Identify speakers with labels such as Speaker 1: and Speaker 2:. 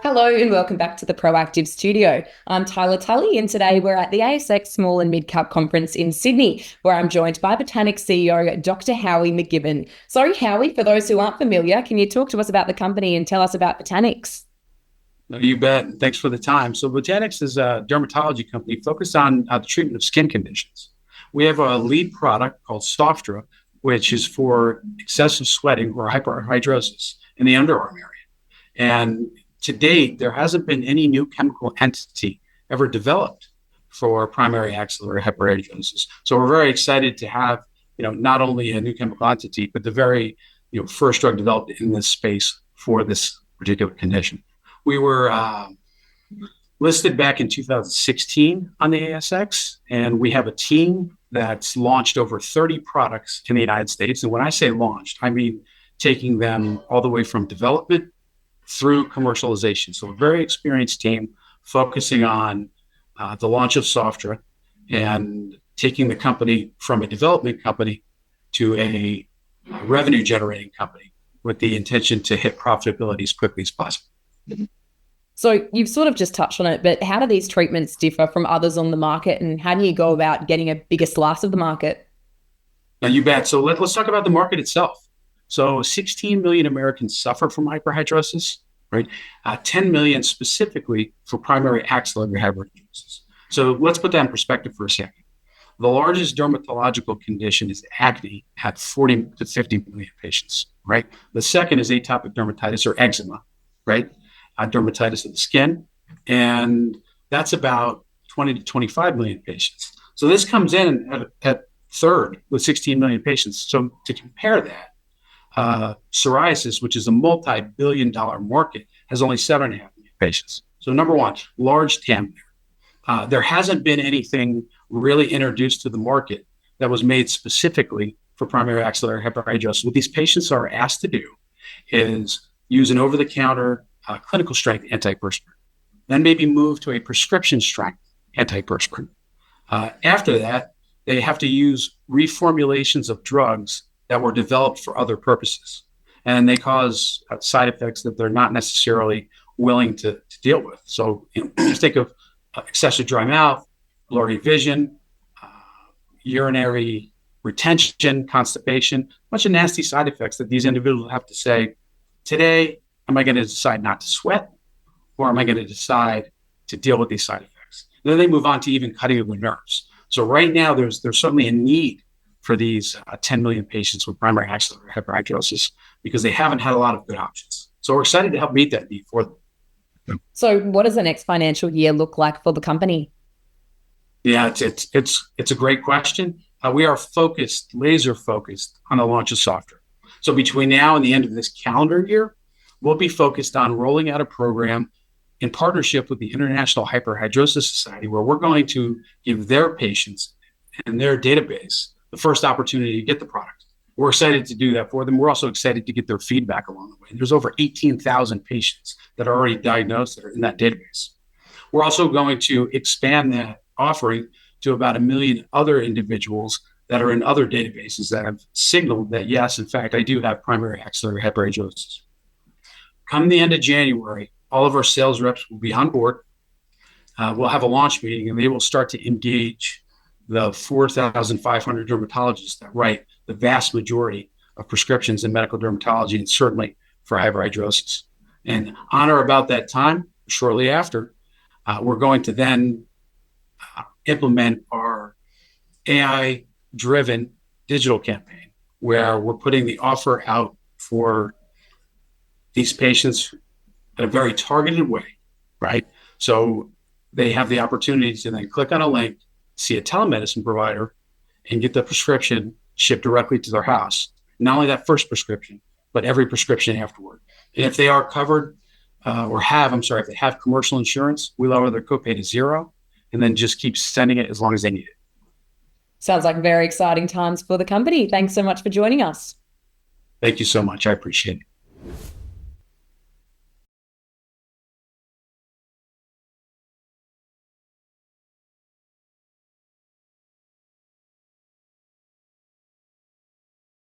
Speaker 1: Hello and welcome back to the Proactive Studio. I'm Tyler Tully, and today we're at the ASX Small and Mid Cap Conference in Sydney, where I'm joined by Botanix CEO Dr. Howie McGibbon. So, Howie, for those who aren't familiar, can you talk to us about the company and tell us about Botanix?
Speaker 2: No, you bet. Thanks for the time. So Botanix is a dermatology company focused on the treatment of skin conditions. We have a lead product called Sofdra, which is for excessive sweating or hyperhidrosis in the underarm area. And to date, there hasn't been any new chemical entity ever developed for primary axillary hyperhidrosis. So we're very excited to have, not only a new chemical entity, but the very, first drug developed in this space for this particular condition. We were listed back in 2016 on the ASX, and we have a team that's launched over 30 products in the United States. And when I say launched, I mean taking them all the way from development through commercialization. So a very experienced team focusing on the launch of Sofdra and taking the company from a development company to a revenue generating company with the intention to hit profitability as quickly as possible.
Speaker 1: So, you've sort of just touched on it, but how do these treatments differ from others on the market, and how do you go about getting a bigger slice of the market?
Speaker 2: Now, you bet. So let's talk about the market itself. So 16 million Americans suffer from hyperhidrosis, right? 10 million specifically for primary axillary hyperhidrosis. So let's put that in perspective for a second. The largest dermatological condition is acne at 40 to 50 million patients, right? The second is atopic dermatitis or eczema, right? Dermatitis of the skin. And that's about 20 to 25 million patients. So this comes in at third with 16 million patients. So to compare that, psoriasis, which is a multi-billion-dollar market, has only 7.5 million patients. So number one, large TAM there. There hasn't been anything really introduced to the market that was made specifically for primary axillary hyperhidrosis. What these patients are asked to do is use an over-the-counter clinical strength antiperspirant, then maybe move to a prescription strength antiperspirant. After that, they have to use reformulations of drugs that were developed for other purposes. And they cause side effects that they're not necessarily willing to deal with. So just think of excessive dry mouth, blurry vision, urinary retention, constipation, a bunch of nasty side effects that these individuals have to say, today, am I going to decide not to sweat, or am I going to decide to deal with these side effects? And then they move on to even cutting of the nerves. So right now, there's certainly a need for these 10 million patients with primary axillary hyperhidrosis because they haven't had a lot of good options. So we're excited to help meet that need for them.
Speaker 1: So, what does the next financial year look like for the company?
Speaker 2: Yeah, it's a great question. We are laser focused on the launch of Sofdra. So between now and the end of this calendar year, we'll be focused on rolling out a program in partnership with the International Hyperhidrosis Society, where we're going to give their patients and their database the first opportunity to get the product. We're excited to do that for them. We're also excited to get their feedback along the way. There's over 18,000 patients that are already diagnosed that are in that database. We're also going to expand that offering to about 1 million other individuals that are in other databases that have signaled that, yes, in fact, I do have primary axillary hyperhidrosis. Come the end of January, all of our sales reps will be on board. We'll have a launch meeting, and they will start to engage the 4,500 dermatologists that write the vast majority of prescriptions in medical dermatology, and certainly for hyperhidrosis. And on or about that time, shortly after, we're going to then implement our AI-driven digital campaign, where we're putting the offer out for these patients in a very targeted way, right? So they have the opportunity to then click on a link, see a telemedicine provider, and get the prescription shipped directly to their house. Not only that first prescription, but every prescription afterward. And if they are covered if they have commercial insurance, we lower their copay to $0 and then just keep sending it as long as they need it.
Speaker 1: Sounds like very exciting times for the company. Thanks so much for joining us.
Speaker 2: Thank you so much. I appreciate it.